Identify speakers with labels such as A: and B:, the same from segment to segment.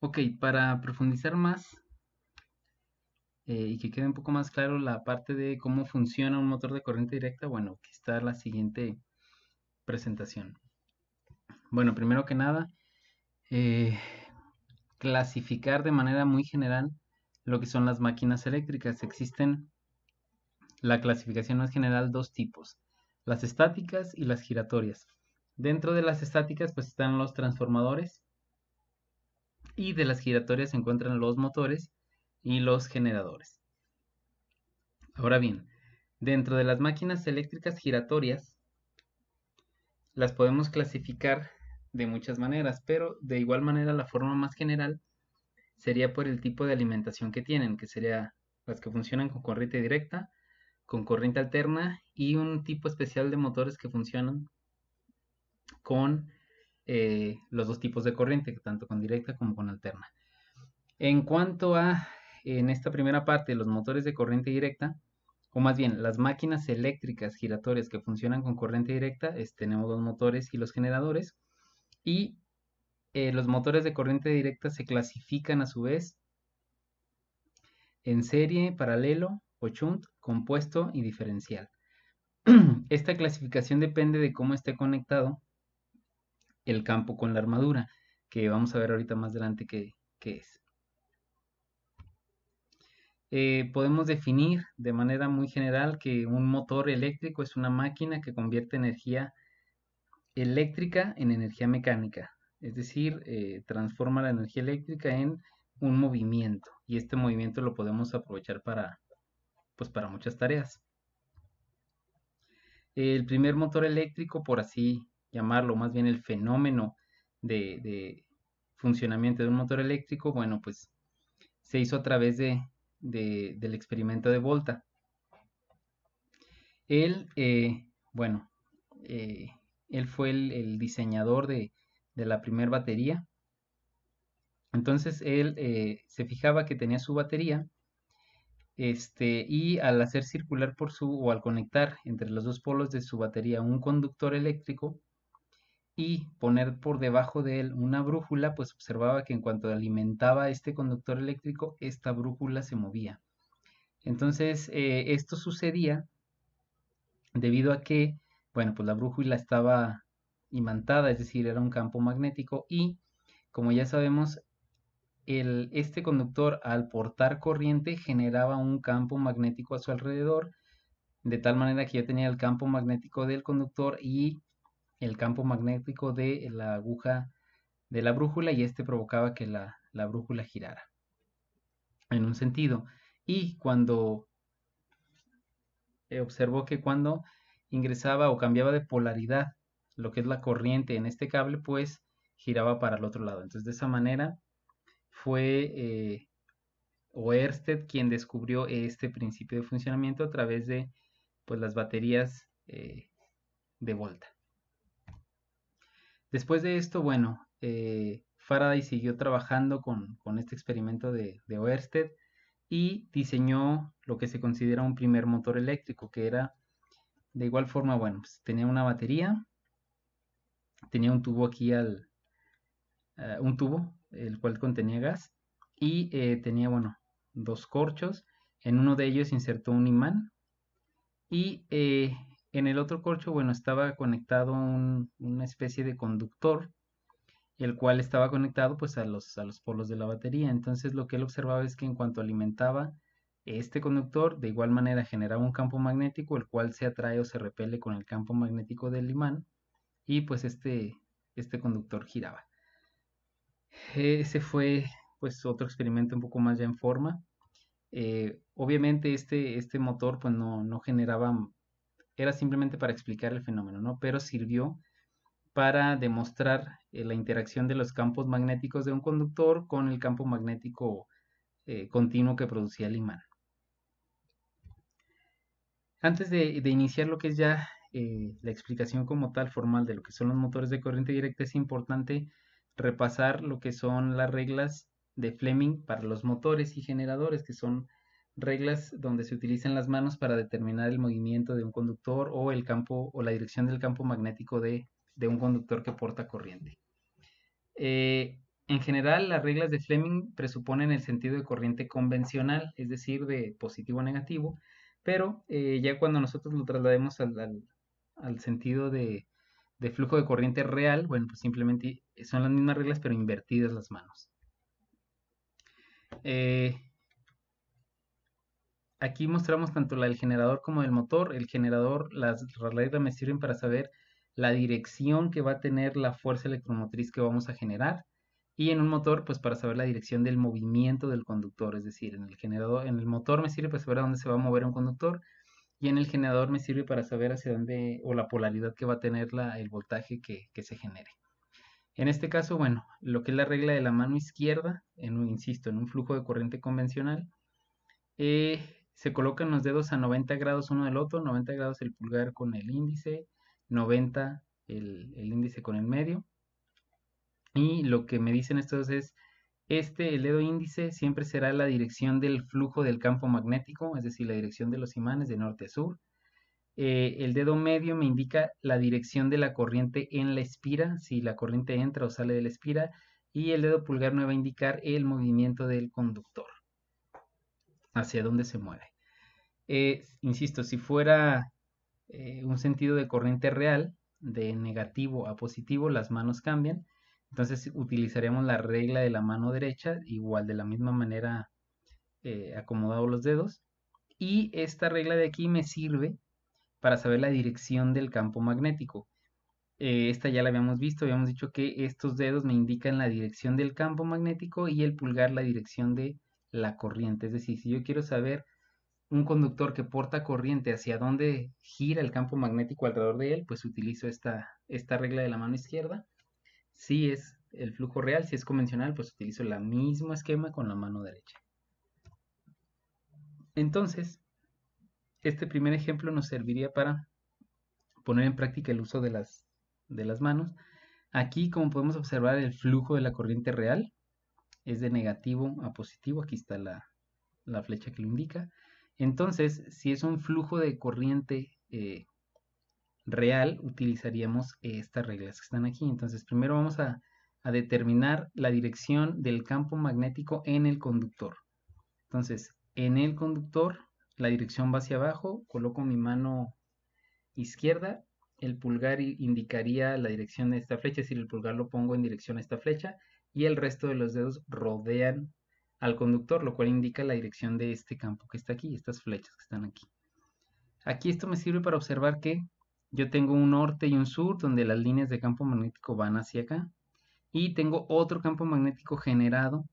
A: Ok, para profundizar más y que quede un poco más claro la parte de cómo funciona un motor de corriente directa, bueno, aquí está la siguiente presentación. Bueno, primero que nada, eh, clasificar de manera muy general lo que son las máquinas eléctricas. Existen, la clasificación más general, dos tipos, las estáticas y las giratorias. Dentro de las estáticas pues están los transformadores y de las giratorias se encuentran los motores y los generadores. Ahora bien, dentro de las máquinas eléctricas giratorias las podemos clasificar de muchas maneras, pero de igual manera la forma más general sería por el tipo de alimentación que tienen, que sería las que funcionan con corriente directa, con corriente alterna y un tipo especial de motores que funcionan con los dos tipos de corriente, tanto con directa como con alterna. En cuanto a, en esta primera parte, los motores de corriente directa, o más bien las máquinas eléctricas giratorias que funcionan con corriente directa, tenemos los motores y los generadores, y los motores de corriente directa se clasifican a su vez en serie, paralelo o shunt, compuesto y diferencial. Esta clasificación depende de cómo esté conectado el campo con la armadura, que vamos a ver ahorita más adelante qué es. Podemos definir de manera muy general que un motor eléctrico es una máquina que convierte energía eléctrica en energía mecánica, es decir, transforma la energía eléctrica en un movimiento y este movimiento lo podemos aprovechar pues, para muchas tareas. El primer motor eléctrico, por así llamarlo, más bien el fenómeno de funcionamiento de un motor eléctrico, bueno, pues se hizo a través del experimento de Volta. Él, bueno, eh, él fue el diseñador de la primer batería. Entonces él se fijaba que tenía su batería, y al hacer circular o al conectar entre los dos polos de su batería un conductor eléctrico y poner por debajo de él una brújula, pues observaba que en cuanto alimentaba este conductor eléctrico, esta brújula se movía. Entonces, esto sucedía debido a que, bueno, pues la brújula estaba imantada, es decir, era un campo magnético y, como ya sabemos, este conductor al portar corriente generaba un campo magnético a su alrededor, de tal manera que yo tenía el campo magnético del conductor y el campo magnético de la aguja de la brújula y este provocaba que la brújula girara en un sentido. Y cuando observó que cuando ingresaba o cambiaba de polaridad lo que es la corriente en este cable, pues giraba para el otro lado. Entonces de esa manera fue Oersted quien descubrió este principio de funcionamiento a través de pues, las baterías de Volta. Después de esto, bueno, Faraday siguió trabajando con este experimento de Oersted y diseñó lo que se considera un primer motor eléctrico, que era de igual forma, bueno, pues tenía una batería, tenía un tubo aquí un tubo, el cual contenía gas, y tenía, bueno, dos corchos. En uno de ellos insertó un imán y en el otro corcho, bueno, estaba conectado una especie de conductor, el cual estaba conectado pues a los polos de la batería. Entonces lo que él observaba es que en cuanto alimentaba este conductor, de igual manera generaba un campo magnético, el cual se atrae o se repele con el campo magnético del imán y pues este conductor giraba. Ese fue pues otro experimento un poco más ya en forma. Obviamente este motor pues no generaba, era simplemente para explicar el fenómeno, ¿no? Pero sirvió para demostrar la interacción de los campos magnéticos de un conductor con el campo magnético continuo que producía el imán. Antes de iniciar lo que es ya la explicación como tal formal de lo que son los motores de corriente directa, es importante repasar lo que son las reglas de Fleming para los motores y generadores, que son reglas donde se utilizan las manos para determinar el movimiento de un conductor o el campo o la dirección del campo magnético de un conductor que porta corriente. En general, las reglas de Fleming presuponen el sentido de corriente convencional, es decir, de positivo a negativo, pero ya cuando nosotros lo traslademos al sentido de flujo de corriente real, bueno, pues simplemente son las mismas reglas, pero invertidas las manos. Eh, Aquí mostramos tanto la del generador como del motor. El generador, las reglas me sirven para saber la dirección que va a tener la fuerza electromotriz que vamos a generar. Y en un motor, pues para saber la dirección del movimiento del conductor. Es decir, en el generador, en el motor me sirve para saber a dónde se va a mover un conductor. Y en el generador me sirve para saber hacia dónde, o la polaridad que va a tener el voltaje que se genere. En este caso, bueno, lo que es la regla de la mano izquierda, insisto, en un flujo de corriente convencional, se colocan los dedos a 90 grados uno del otro, 90 grados el pulgar con el índice, 90 el índice con el medio. Y lo que me dicen estos es, el dedo índice siempre será la dirección del flujo del campo magnético, es decir, la dirección de los imanes de norte a sur. El dedo medio me indica la dirección de la corriente en la espira, si la corriente entra o sale de la espira. Y el dedo pulgar me va a indicar el movimiento del conductor, hacia dónde se mueve. Insisto, si fuera un sentido de corriente real, de negativo a positivo, las manos cambian. Entonces utilizaremos la regla de la mano derecha, igual de la misma manera acomodados los dedos. Y esta regla de aquí me sirve para saber la dirección del campo magnético. Esta ya la habíamos visto, habíamos dicho que estos dedos me indican la dirección del campo magnético y el pulgar la dirección de la corriente. Es decir, si yo quiero saber un conductor que porta corriente hacia dónde gira el campo magnético alrededor de él, pues utilizo esta regla de la mano izquierda. Si es el flujo real, si es convencional, pues utilizo el mismo esquema con la mano derecha. Entonces, este primer ejemplo nos serviría para poner en práctica el uso de las manos. Aquí, como podemos observar, el flujo de la corriente real es de negativo a positivo. Aquí está la flecha que lo indica. Entonces, si es un flujo de corriente real, utilizaríamos estas reglas que están aquí. Entonces, primero vamos a determinar la dirección del campo magnético en el conductor. Entonces, en el conductor, la dirección va hacia abajo, coloco mi mano izquierda, el pulgar indicaría la dirección de esta flecha, es decir, el pulgar lo pongo en dirección a esta flecha y el resto de los dedos rodean al conductor, lo cual indica la dirección de este campo que está aquí, estas flechas que están aquí. Aquí esto me sirve para observar que yo tengo un norte y un sur donde las líneas de campo magnético van hacia acá y tengo otro campo magnético generado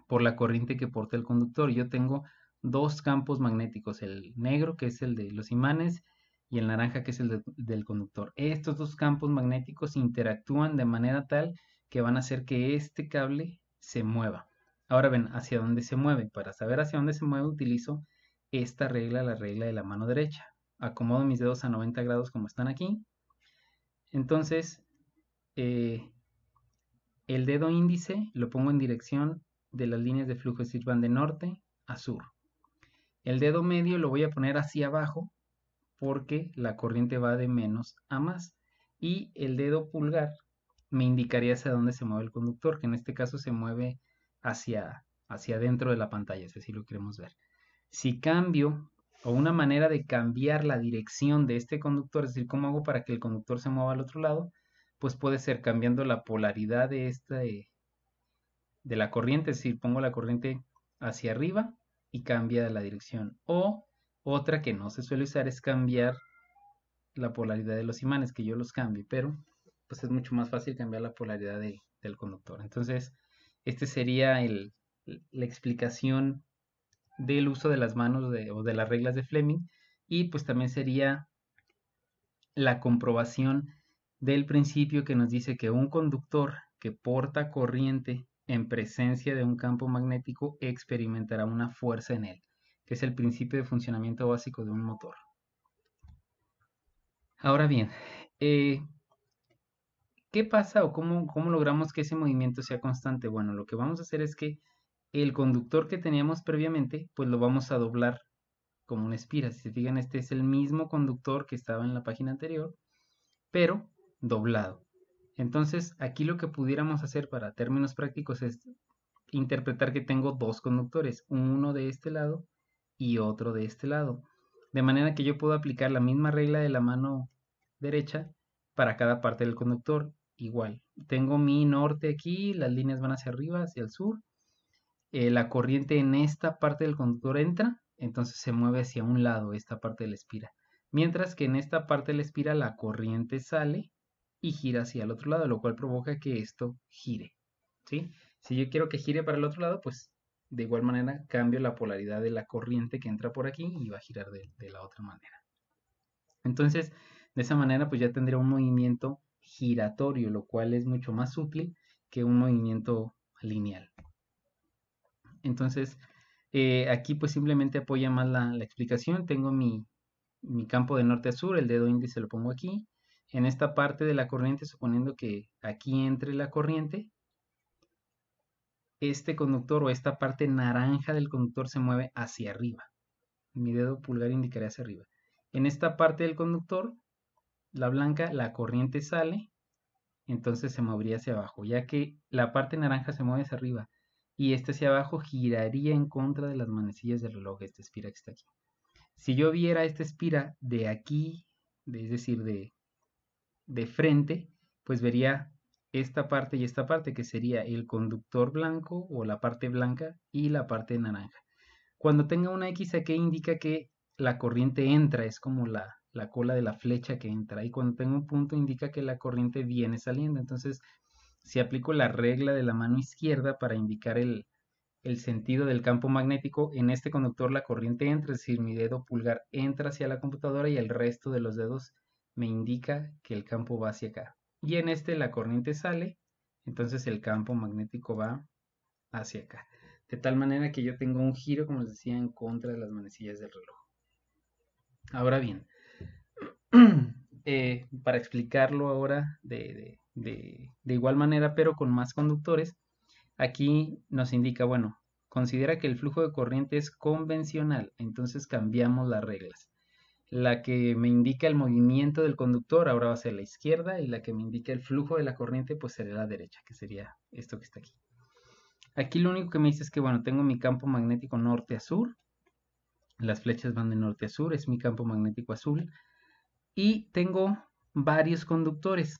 A: por la corriente que porta el conductor. Yo tengo dos campos magnéticos, el negro que es el de los imanes y el naranja que es el del conductor. Estos dos campos magnéticos interactúan de manera tal que van a hacer que este cable se mueva. Ahora ven, ¿hacia dónde se mueve? Para saber hacia dónde se mueve utilizo esta regla, la regla de la mano derecha. Acomodo mis dedos a 90 grados como están aquí. Entonces, el dedo índice lo pongo en dirección de las líneas de flujo, es decir, van de norte a sur. El dedo medio lo voy a poner hacia abajo porque la corriente va de menos a más. Y el dedo pulgar me indicaría hacia dónde se mueve el conductor, que en este caso se mueve hacia dentro de la pantalla, si así lo queremos ver. Si cambio, o una manera de cambiar la dirección de este conductor, es decir, cómo hago para que el conductor se mueva al otro lado, pues puede ser cambiando la polaridad de la corriente, es decir, pongo la corriente hacia arriba y cambia la dirección. O otra que no se suele usar es cambiar la polaridad de los imanes, que yo los cambie, pero pues es mucho más fácil cambiar la polaridad del conductor. Entonces, este sería la explicación del uso de las manos o de las reglas de Fleming, y pues también sería la comprobación del principio que nos dice que un conductor que porta corriente en presencia de un campo magnético experimentará una fuerza en él, que es el principio de funcionamiento básico de un motor. Ahora bien, ¿qué pasa o cómo logramos que ese movimiento sea constante? Bueno, lo que vamos a hacer es que el conductor que teníamos previamente, pues lo vamos a doblar como una espira. Si se fijan, este es el mismo conductor que estaba en la página anterior, pero doblado. Entonces, aquí lo que pudiéramos hacer para términos prácticos es interpretar que tengo dos conductores, uno de este lado y otro de este lado. De manera que yo puedo aplicar la misma regla de la mano derecha para cada parte del conductor. Igual, tengo mi norte aquí, las líneas van hacia arriba, hacia el sur. La corriente en esta parte del conductor entra, entonces se mueve hacia un lado esta parte de la espira. Mientras que en esta parte de la espira la corriente sale y gira hacia el otro lado, lo cual provoca que esto gire. ¿Sí? Si yo quiero que gire para el otro lado, pues de igual manera cambio la polaridad de la corriente que entra por aquí y va a girar de la otra manera. Entonces, de esa manera, pues ya tendría un movimiento giratorio, lo cual es mucho más útil que un movimiento lineal. Entonces, aquí pues simplemente apoya más la explicación. Tengo mi campo de norte a sur, el dedo índice lo pongo aquí. En esta parte de la corriente, suponiendo que aquí entre la corriente, este conductor o esta parte naranja del conductor se mueve hacia arriba. Mi dedo pulgar indicaría hacia arriba. En esta parte del conductor, la blanca, la corriente sale, entonces se movería hacia abajo, ya que la parte naranja se mueve hacia arriba y este hacia abajo giraría en contra de las manecillas del reloj, esta espira que está aquí. Si yo viera esta espira de aquí, es decir, de frente, pues vería esta parte y esta parte, que sería el conductor blanco o la parte blanca y la parte naranja. Cuando tenga una X aquí indica que la corriente entra, es como la cola de la flecha que entra. Y cuando tengo un punto indica que la corriente viene saliendo. Entonces, si aplico la regla de la mano izquierda para indicar el sentido del campo magnético, en este conductor la corriente entra, es decir, mi dedo pulgar entra hacia la computadora y el resto de los dedos me indica que el campo va hacia acá. Y en este la corriente sale, entonces el campo magnético va hacia acá. De tal manera que yo tengo un giro, como les decía, en contra de las manecillas del reloj. Ahora bien, para explicarlo ahora de igual manera, pero con más conductores, aquí nos indica, bueno, considera que el flujo de corriente es convencional, entonces cambiamos las reglas. La que me indica el movimiento del conductor ahora va a ser la izquierda y la que me indica el flujo de la corriente pues será la derecha, que sería esto que está aquí. Aquí lo único que me dice es que, bueno, tengo mi campo magnético norte a sur, las flechas van de norte a sur, es mi campo magnético azul, y tengo varios conductores.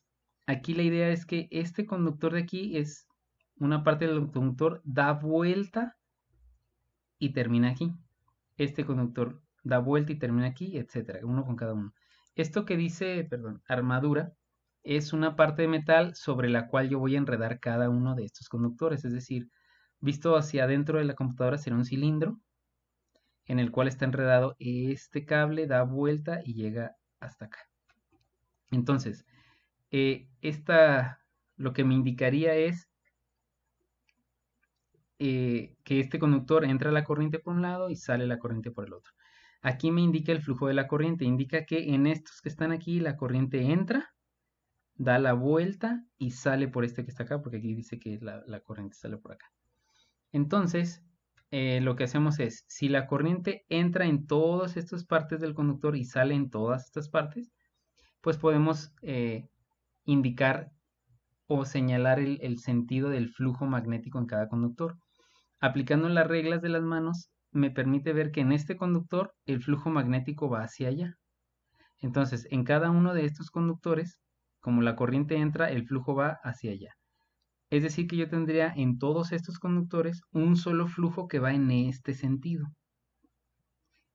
A: Aquí la idea es que este conductor de aquí es una parte del conductor, da vuelta y termina aquí. Este conductor da vuelta y termina aquí, etcétera, uno con cada uno. Esto que dice, perdón, armadura, es una parte de metal sobre la cual yo voy a enredar cada uno de estos conductores. Es decir, visto hacia adentro de la computadora será un cilindro en el cual está enredado este cable, da vuelta y llega hasta acá. Entonces, lo que me indicaría es que este conductor entra la corriente por un lado y sale la corriente por el otro. Aquí me indica el flujo de la corriente, indica que en estos que están aquí la corriente entra, da la vuelta y sale por este que está acá, porque aquí dice que la corriente sale por acá. Entonces, lo que hacemos es, si la corriente entra en todas estas partes del conductor y sale en todas estas partes, pues podemos indicar o señalar el sentido del flujo magnético en cada conductor. Aplicando las reglas de las manos, me permite ver que en este conductor el flujo magnético va hacia allá. Entonces, en cada uno de estos conductores, como la corriente entra, el flujo va hacia allá. Es decir, que yo tendría en todos estos conductores un solo flujo que va en este sentido.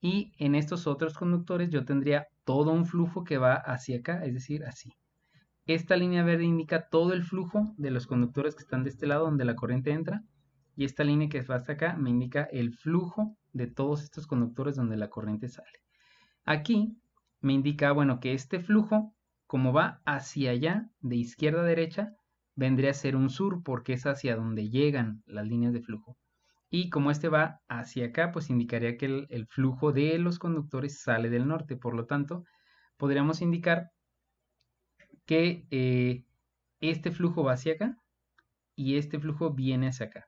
A: Y en estos otros conductores yo tendría todo un flujo que va hacia acá, es decir, así. Esta línea verde indica todo el flujo de los conductores que están de este lado donde la corriente entra. Y esta línea que va hasta acá me indica el flujo de todos estos conductores donde la corriente sale. Aquí me indica, bueno, que este flujo, como va hacia allá, de izquierda a derecha, vendría a ser un sur, porque es hacia donde llegan las líneas de flujo. Y como este va hacia acá, pues indicaría que el flujo de los conductores sale del norte. Por lo tanto, podríamos indicar que este flujo va hacia acá y este flujo viene hacia acá.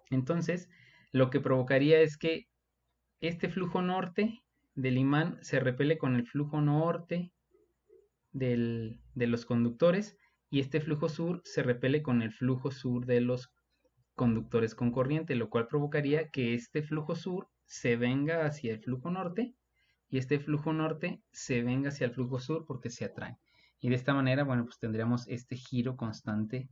A: Entonces, lo que provocaría es que este flujo norte del imán se repele con el flujo norte de los conductores y este flujo sur se repele con el flujo sur de los conductores con corriente, lo cual provocaría que este flujo sur se venga hacia el flujo norte y este flujo norte se venga hacia el flujo sur porque se atraen. Y de esta manera, bueno, pues tendríamos este giro constante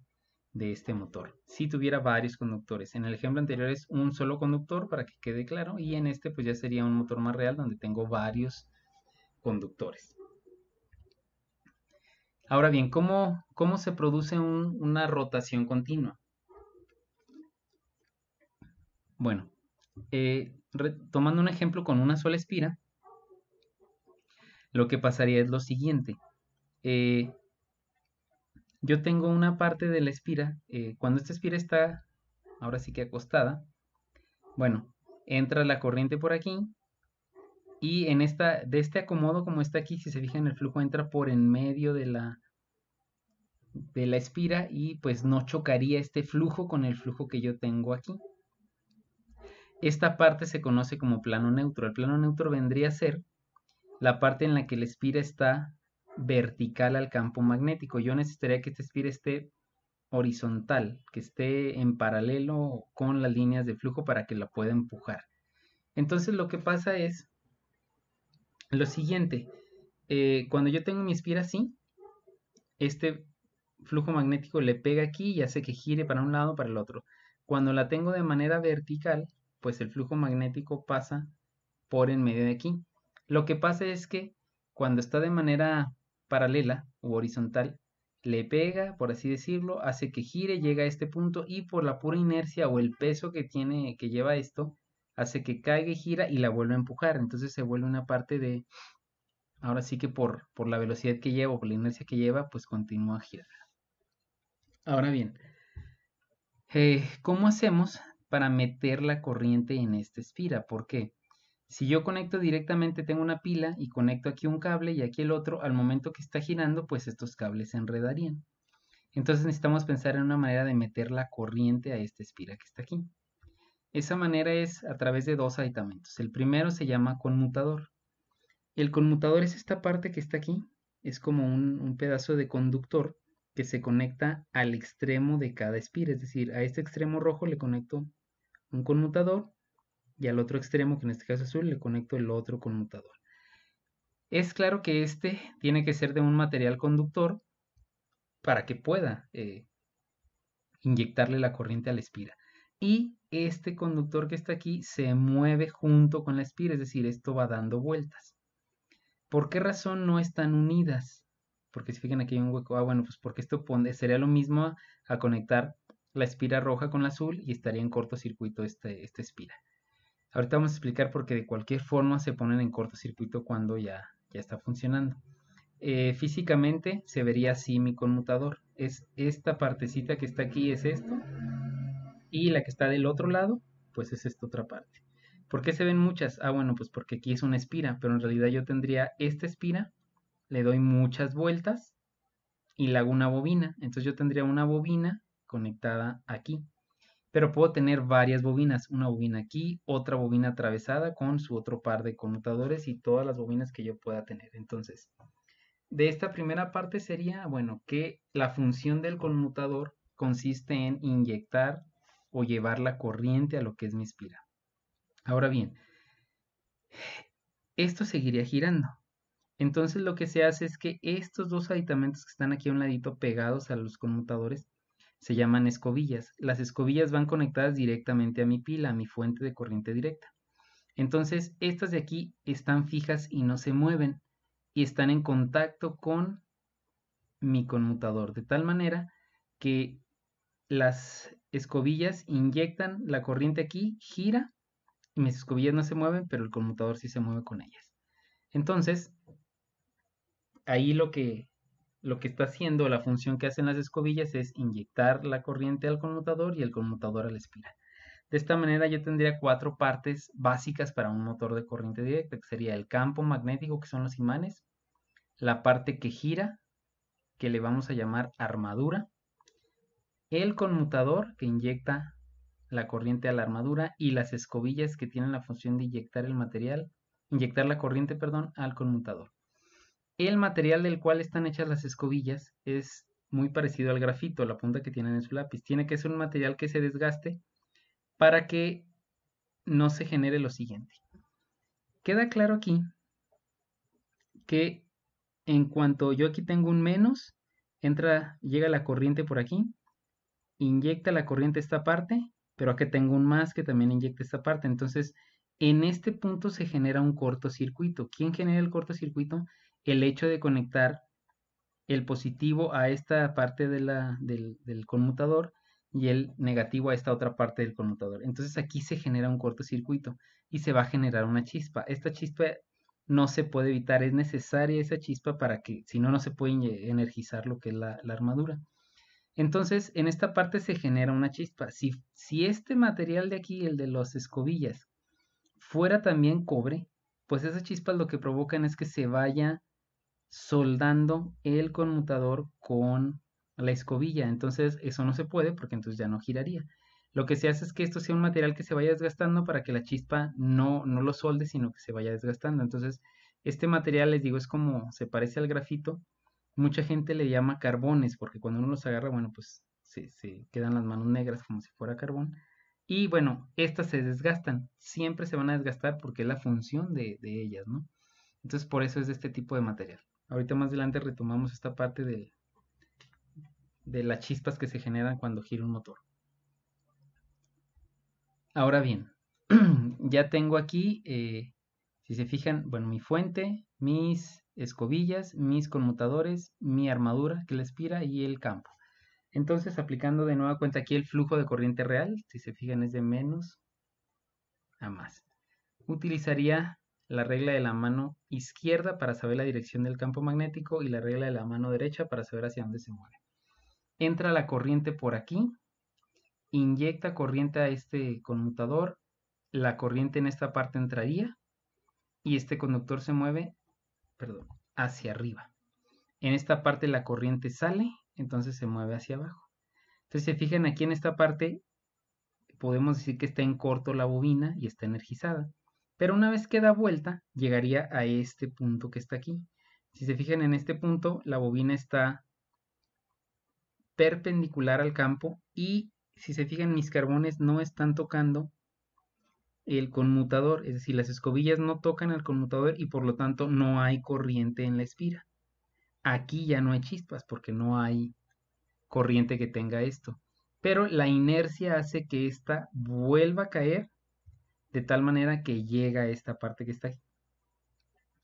A: de este motor. Si tuviera varios conductores. En el ejemplo anterior es un solo conductor para que quede claro y en este pues ya sería un motor más real donde tengo varios conductores. Ahora bien, ¿cómo se produce una rotación continua? Bueno, tomando un ejemplo con una sola espira, lo que pasaría es lo siguiente. Yo tengo una parte de la espira, cuando esta espira está ahora sí que acostada, bueno, entra la corriente por aquí y de este acomodo como está aquí, si se fijan el flujo entra por en medio de la espira y pues no chocaría este flujo con el flujo que yo tengo aquí. Esta parte se conoce como plano neutro. El plano neutro vendría a ser la parte en la que la espira está vertical al campo magnético. Yo necesitaría que esta espira esté horizontal, que esté en paralelo con las líneas de flujo para que la pueda empujar. Entonces lo que pasa es lo siguiente. Cuando yo tengo mi espira así, este flujo magnético le pega aquí y hace que gire para un lado o para el otro. Cuando la tengo de manera vertical, pues el flujo magnético pasa por en medio de aquí. Lo que pasa es que cuando está de manera paralela u horizontal, le pega, por así decirlo, hace que gire, llega a este punto y por la pura inercia o el peso que lleva esto, hace que caiga y gira y la vuelve a empujar. Entonces se vuelve una parte de, ahora sí que por la velocidad que lleva o por la inercia que lleva, pues continúa a girar. Ahora bien, ¿cómo hacemos para meter la corriente en esta espira? ¿Por qué? Si yo conecto directamente, tengo una pila y conecto aquí un cable y aquí el otro, al momento que está girando, pues estos cables se enredarían. Entonces necesitamos pensar en una manera de meter la corriente a esta espira que está aquí. Esa manera es a través de dos aditamentos. El primero se llama conmutador. El conmutador es esta parte que está aquí, es como un pedazo de conductor que se conecta al extremo de cada espira, es decir, a este extremo rojo le conecto un conmutador y al otro extremo, que en este caso es azul, le conecto el otro conmutador. Es claro que este tiene que ser de un material conductor para que pueda inyectarle la corriente a la espira. Y este conductor que está aquí se mueve junto con la espira, es decir, esto va dando vueltas. ¿Por qué razón no están unidas? Porque si fijan aquí hay un hueco. Bueno, pues porque esto sería lo mismo a conectar la espira roja con la azul y estaría en cortocircuito esta espira. Ahorita vamos a explicar por qué de cualquier forma se ponen en cortocircuito cuando ya está funcionando. Físicamente se vería así mi conmutador. Es esta partecita que está aquí, es esto. Y la que está del otro lado, pues es esta otra parte. ¿Por qué se ven muchas? Bueno, pues porque aquí es una espira, pero en realidad yo tendría esta espira, le doy muchas vueltas y le hago una bobina. Entonces yo tendría una bobina conectada aquí. Pero puedo tener varias bobinas, una bobina aquí, otra bobina atravesada con su otro par de conmutadores y todas las bobinas que yo pueda tener. Entonces, de esta primera parte sería, bueno, que la función del conmutador consiste en inyectar o llevar la corriente a lo que es mi espira. Ahora bien, esto seguiría girando. Entonces lo que se hace es que estos dos aditamentos que están aquí a un ladito pegados a los conmutadores se llaman escobillas. Las escobillas van conectadas directamente a mi pila, a mi fuente de corriente directa. Entonces estas de aquí están fijas y no se mueven y están en contacto con mi conmutador, de tal manera que las escobillas inyectan la corriente aquí, gira y mis escobillas no se mueven, pero el conmutador sí se mueve con ellas. Entonces, ahí lo que está haciendo, la función que hacen las escobillas es inyectar la corriente al conmutador y el conmutador a la espira. De esta manera yo tendría cuatro partes básicas para un motor de corriente directa, que sería el campo magnético, que son los imanes, la parte que gira, que le vamos a llamar armadura, el conmutador, que inyecta la corriente a la armadura, y las escobillas, que tienen la función de inyectar la corriente, al conmutador. El material del cual están hechas las escobillas es muy parecido al grafito, la punta que tienen en su lápiz. Tiene que ser un material que se desgaste para que no se genere lo siguiente. Queda claro aquí que en cuanto yo aquí tengo un menos, llega la corriente por aquí, inyecta la corriente esta parte, pero aquí tengo un más que también inyecta esta parte. Entonces, en este punto se genera un cortocircuito. ¿Quién genera el cortocircuito? El hecho de conectar el positivo a esta parte del conmutador y el negativo a esta otra parte del conmutador. Entonces aquí se genera un cortocircuito y se va a generar una chispa. Esta chispa no se puede evitar, es necesaria esa chispa para que, si no, no se puede energizar lo que es la armadura. Entonces, en esta parte se genera una chispa. Si este material de aquí, el de las escobillas, fuera también cobre, pues esas chispas lo que provocan es que se vaya soldando el conmutador con la escobilla. Entonces eso no se puede porque entonces ya no giraría. Lo que se hace es que esto sea un material que se vaya desgastando para que la chispa no lo solde, sino que se vaya desgastando. Entonces este material, les digo, es como, se parece al grafito. Mucha gente le llama carbones porque cuando uno los agarra, bueno, pues se quedan las manos negras como si fuera carbón. Y bueno, estas se desgastan, siempre se van a desgastar porque es la función de ellas, ¿no? Entonces por eso es de este tipo de material. Ahorita más adelante retomamos esta parte de las chispas que se generan cuando gira un motor. Ahora bien, ya tengo aquí, si se fijan, bueno, mi fuente, mis escobillas, mis conmutadores, mi armadura que la expira y el campo. Entonces, aplicando de nueva cuenta aquí el flujo de corriente real, si se fijan es de menos a más. Utilizaría la regla de la mano izquierda para saber la dirección del campo magnético y la regla de la mano derecha para saber hacia dónde se mueve. Entra la corriente por aquí, inyecta corriente a este conmutador, la corriente en esta parte entraría y este conductor se mueve, perdón, hacia arriba. En esta parte la corriente sale, entonces se mueve hacia abajo. Entonces se fijan aquí en esta parte, podemos decir que está en corto la bobina y está energizada. Pero una vez que da vuelta, llegaría a este punto que está aquí. Si se fijan en este punto, la bobina está perpendicular al campo y si se fijan mis carbones no están tocando el conmutador, es decir, las escobillas no tocan el conmutador y por lo tanto no hay corriente en la espira. Aquí ya no hay chispas porque no hay corriente que tenga esto. Pero la inercia hace que ésta vuelva a caer de tal manera que llega a esta parte que está aquí.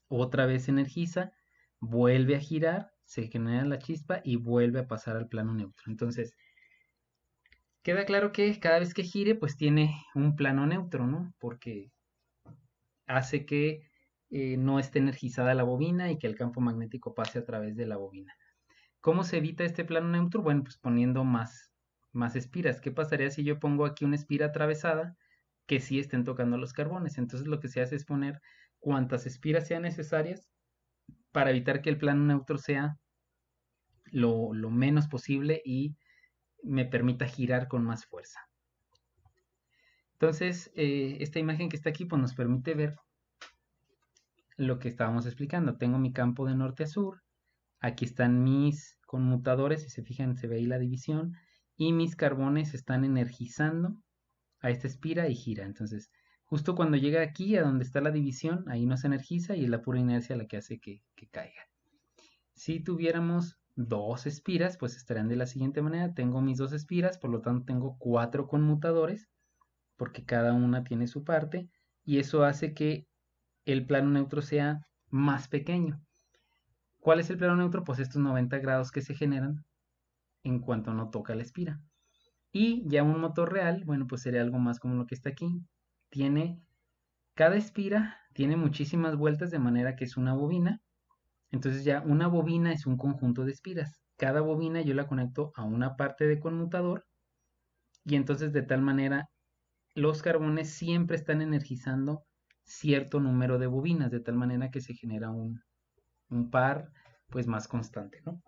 A: Otra vez se energiza, vuelve a girar, se genera la chispa y vuelve a pasar al plano neutro. Entonces, queda claro que cada vez que gire, pues tiene un plano neutro, ¿no? Porque hace que no esté energizada la bobina y que el campo magnético pase a través de la bobina. ¿Cómo se evita este plano neutro? Bueno, pues poniendo más espiras. ¿Qué pasaría si yo pongo aquí una espira atravesada que sí estén tocando los carbones? Entonces lo que se hace es poner cuantas espiras sean necesarias para evitar que el plano neutro sea lo menos posible y me permita girar con más fuerza. Entonces, esta imagen que está aquí pues nos permite ver lo que estábamos explicando. Tengo mi campo de norte a sur, aquí están mis conmutadores, si se fijan se ve ahí la división, y mis carbones están energizando a esta espira y gira. Entonces, justo cuando llega aquí a donde está la división, ahí no se energiza y es la pura inercia la que hace que caiga. Si tuviéramos dos espiras, pues estarían de la siguiente manera. Tengo mis dos espiras, por lo tanto tengo 4 conmutadores, porque cada una tiene su parte, y eso hace que el plano neutro sea más pequeño. ¿Cuál es el plano neutro? Pues estos 90 grados que se generan en cuanto no toca la espira. Y ya un motor real, bueno, pues sería algo más como lo que está aquí. Cada espira tiene muchísimas vueltas de manera que es una bobina. Entonces ya una bobina es un conjunto de espiras. Cada bobina yo la conecto a una parte de conmutador y entonces de tal manera los carbones siempre están energizando cierto número de bobinas, de tal manera que se genera un par pues más constante, ¿no?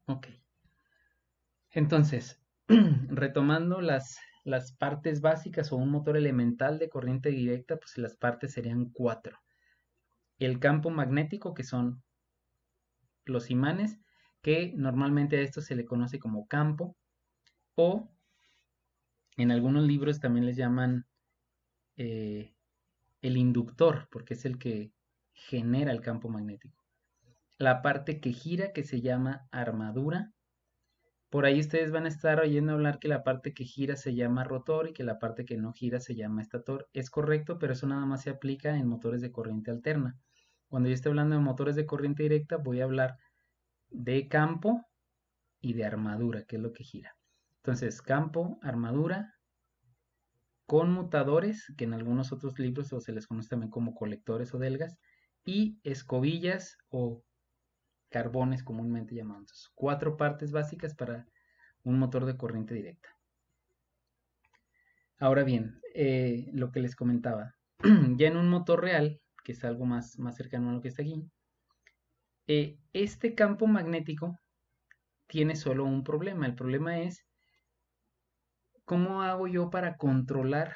A: Ok. Entonces, retomando las partes básicas o un motor elemental de corriente directa, pues las partes serían 4. El campo magnético, que son los imanes, que normalmente a esto se le conoce como campo, o en algunos libros también les llaman eh, el inductor, porque es el que genera el campo magnético. La parte que gira, que se llama armadura. Por ahí ustedes van a estar oyendo hablar que la parte que gira se llama rotor y que la parte que no gira se llama estator. Es correcto, pero eso nada más se aplica en motores de corriente alterna. Cuando yo esté hablando de motores de corriente directa, voy a hablar de campo y de armadura, que es lo que gira. Entonces, campo, armadura, conmutadores, que en algunos otros libros o se les conoce también como colectores o delgas, y escobillas o carbones comúnmente llamados. Entonces, 4 partes básicas para un motor de corriente directa. Ahora bien, lo que les comentaba, ya en un motor real, que es algo más cercano a lo que está aquí, este campo magnético tiene solo un problema. El problema es, ¿cómo hago yo para controlar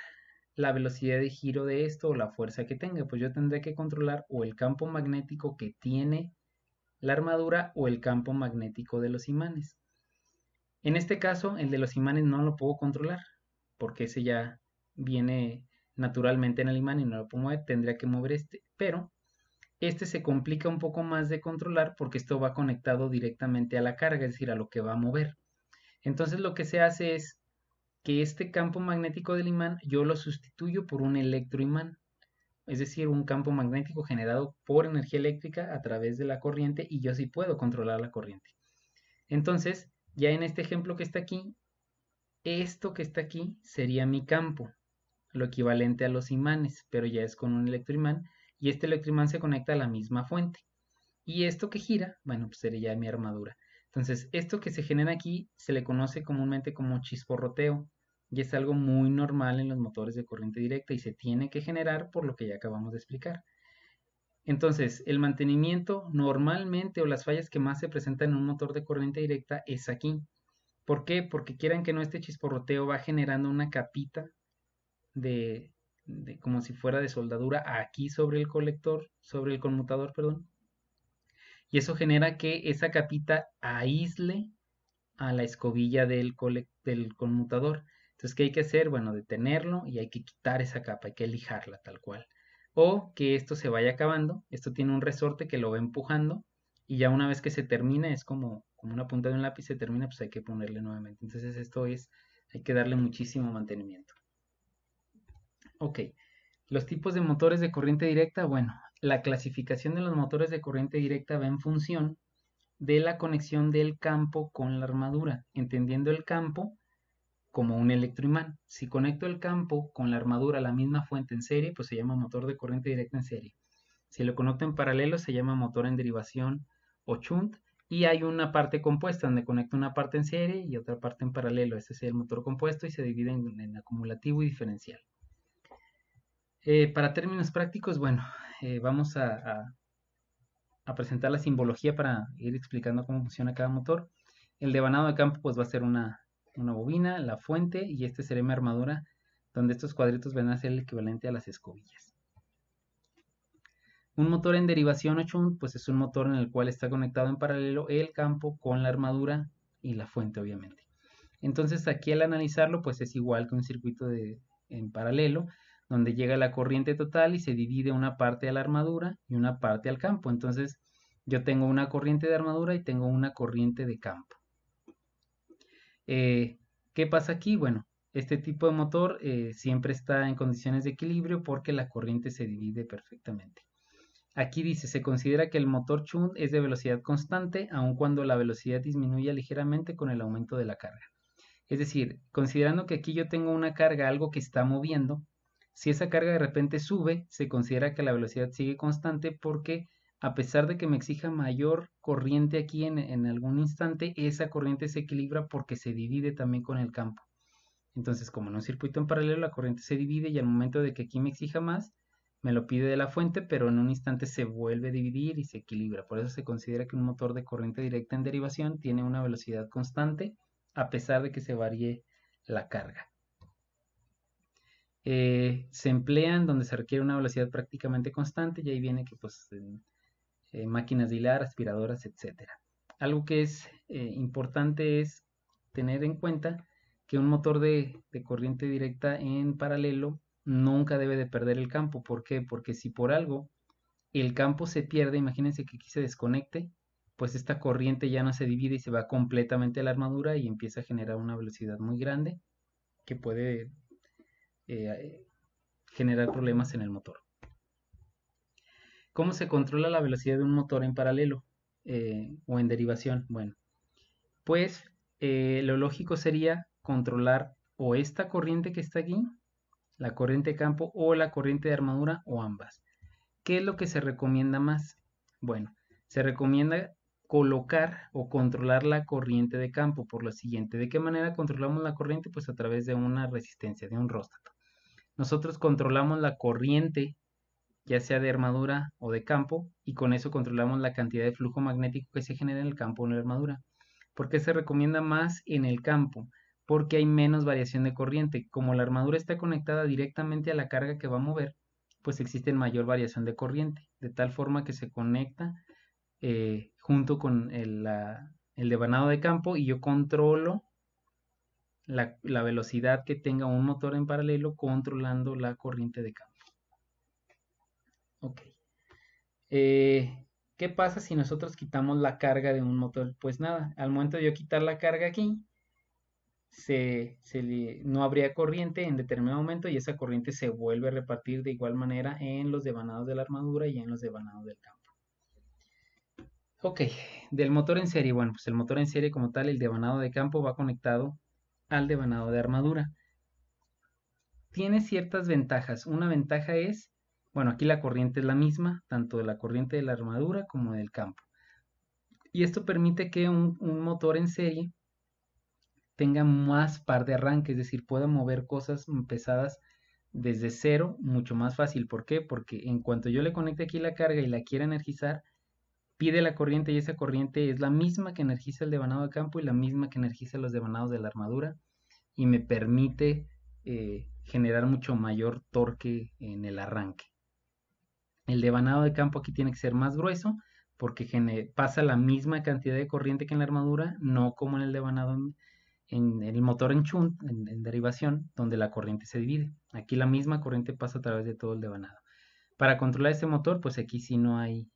A: la velocidad de giro de esto o la fuerza que tenga? Pues yo tendré que controlar o el campo magnético que tiene la armadura o el campo magnético de los imanes. En este caso, el de los imanes no lo puedo controlar, porque ese ya viene naturalmente en el imán y no lo puedo mover, tendría que mover este, pero este se complica un poco más de controlar porque esto va conectado directamente a la carga, es decir, a lo que va a mover. Entonces lo que se hace es que este campo magnético del imán yo lo sustituyo por un electroimán, es decir, un campo magnético generado por energía eléctrica a través de la corriente y yo sí puedo controlar la corriente. Entonces, ya en este ejemplo que está aquí, esto que está aquí sería mi campo, lo equivalente a los imanes, pero ya es con un electroimán y este electroimán se conecta a la misma fuente. Y esto que gira, bueno, pues sería mi armadura. Entonces, esto que se genera aquí se le conoce comúnmente como chisporroteo y es algo muy normal en los motores de corriente directa y se tiene que generar por lo que ya acabamos de explicar. Entonces, el mantenimiento normalmente o las fallas que más se presentan en un motor de corriente directa es aquí. ¿Por qué? Porque quieran que no, este chisporroteo va generando una capita de, como si fuera de soldadura aquí sobre el colector, sobre el conmutador, perdón. Y eso genera que esa capita aísle a la escobilla del conmutador. Entonces, ¿qué hay que hacer? Bueno, detenerlo y hay que quitar esa capa, hay que lijarla tal cual. O que esto se vaya acabando, esto tiene un resorte que lo va empujando y ya una vez que se termina, es como una punta de un lápiz, se termina, pues hay que ponerle nuevamente. Entonces hay que darle muchísimo mantenimiento. Ok, los tipos de motores de corriente directa, bueno, la clasificación de los motores de corriente directa va en función de la conexión del campo con la armadura, entendiendo el campo como un electroimán. Si conecto el campo con la armadura a la misma fuente en serie, pues se llama motor de corriente directa en serie. Si lo conecto en paralelo, se llama motor en derivación o shunt. Y hay una parte compuesta donde conecto una parte en serie y otra parte en paralelo. Ese es el motor compuesto y se divide en acumulativo y diferencial. Para términos prácticos, bueno, vamos a presentar la simbología para ir explicando cómo funciona cada motor. El devanado de campo pues va a ser una bobina, la fuente y este será mi armadura, donde estos cuadritos van a ser el equivalente a las escobillas. Un motor en derivación o shunt pues es un motor en el cual está conectado en paralelo el campo con la armadura y la fuente obviamente. Entonces aquí al analizarlo pues es igual que un circuito en paralelo, donde llega la corriente total y se divide una parte a la armadura y una parte al campo. Entonces yo tengo una corriente de armadura y tengo una corriente de campo. ¿Qué pasa aquí? Bueno, este tipo de motor siempre está en condiciones de equilibrio porque la corriente se divide perfectamente. Aquí dice, se considera que el motor shunt es de velocidad constante, aun cuando la velocidad disminuye ligeramente con el aumento de la carga. Es decir, considerando que aquí yo tengo una carga, algo que está moviendo, si esa carga de repente sube, se considera que la velocidad sigue constante porque a pesar de que me exija mayor corriente aquí en algún instante, esa corriente se equilibra porque se divide también con el campo. Entonces, como en un circuito en paralelo, la corriente se divide y al momento de que aquí me exija más, me lo pide de la fuente, pero en un instante se vuelve a dividir y se equilibra. Por eso se considera que un motor de corriente directa en derivación tiene una velocidad constante a pesar de que se varíe la carga. Se emplean donde se requiere una velocidad prácticamente constante y ahí viene que pues máquinas de hilar, aspiradoras, etc. algo que es importante es tener en cuenta que un motor de corriente directa en paralelo nunca debe de perder el campo. ¿Por qué? Porque si por algo el campo se pierde, imagínense que aquí se desconecte, pues esta corriente ya no se divide y se va completamente a la armadura y empieza a generar una velocidad muy grande que puede generar problemas en el motor. ¿Cómo se controla la velocidad de un motor en paralelo o en derivación? Bueno, pues lo lógico sería controlar o esta corriente que está aquí, la corriente de campo, o la corriente de armadura, o ambas. ¿Qué es lo que se recomienda más? Bueno, se recomienda colocar o controlar la corriente de campo por lo siguiente. ¿De qué manera controlamos la corriente? Pues a través de una resistencia, de un róstato. Nosotros controlamos la corriente, ya sea de armadura o de campo, y con eso controlamos la cantidad de flujo magnético que se genera en el campo o en la armadura. ¿Por qué se recomienda más en el campo? Porque hay menos variación de corriente. Como la armadura está conectada directamente a la carga que va a mover, pues existe mayor variación de corriente, de tal forma que se conecta junto con el devanado de campo y yo controlo la velocidad que tenga un motor en paralelo controlando la corriente de campo. Ok. ¿Qué pasa si nosotros quitamos la carga de un motor? Pues nada, al momento de yo quitar la carga aquí, no habría corriente en determinado momento y esa corriente se vuelve a repartir de igual manera en los devanados de la armadura y en los devanados del campo. Ok, del motor en serie. Bueno, pues el motor en serie como tal, el devanado de campo va conectado al devanado de armadura. Tiene ciertas ventajas. Una ventaja es, bueno, aquí la corriente es la misma, tanto de la corriente de la armadura como del campo. Y esto permite que un motor en serie tenga más par de arranque, es decir, pueda mover cosas pesadas desde cero mucho más fácil. ¿Por qué? Porque en cuanto yo le conecte aquí la carga y la quiera energizar, pide la corriente y esa corriente es la misma que energiza el devanado de campo y la misma que energiza los devanados de la armadura y me permite generar mucho mayor torque en el arranque. El devanado de campo aquí tiene que ser más grueso porque pasa la misma cantidad de corriente que en la armadura, no como en el devanado en el motor en shunt, en derivación, donde la corriente se divide. Aquí la misma corriente pasa a través de todo el devanado. Para controlar este motor, pues aquí sí no hay,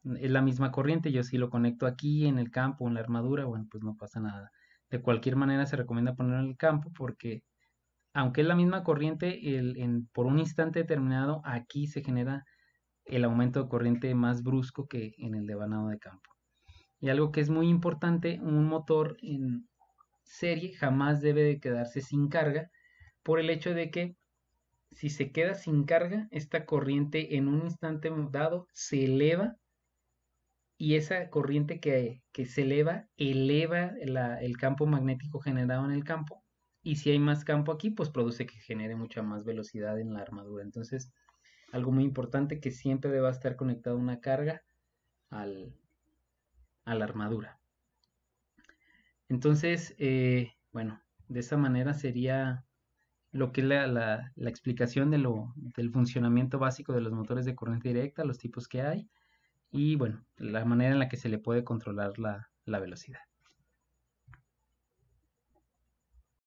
A: es la misma corriente, yo si lo conecto aquí en el campo, en la armadura, bueno, pues no pasa nada. De cualquier manera se recomienda ponerlo en el campo porque aunque es la misma corriente, por un instante determinado aquí se genera el aumento de corriente más brusco que en el devanado de campo. Y algo que es muy importante, un motor en serie jamás debe de quedarse sin carga por el hecho de que si se queda sin carga, esta corriente en un instante dado se eleva y esa corriente que se eleva el campo magnético generado en el campo y si hay más campo aquí pues produce que genere mucha más velocidad en la armadura. Entonces algo muy importante que siempre deba estar conectada una carga a la armadura. Entonces bueno, de esa manera sería lo que es la explicación del funcionamiento básico de los motores de corriente directa, los tipos que hay y bueno, la manera en la que se le puede controlar la velocidad.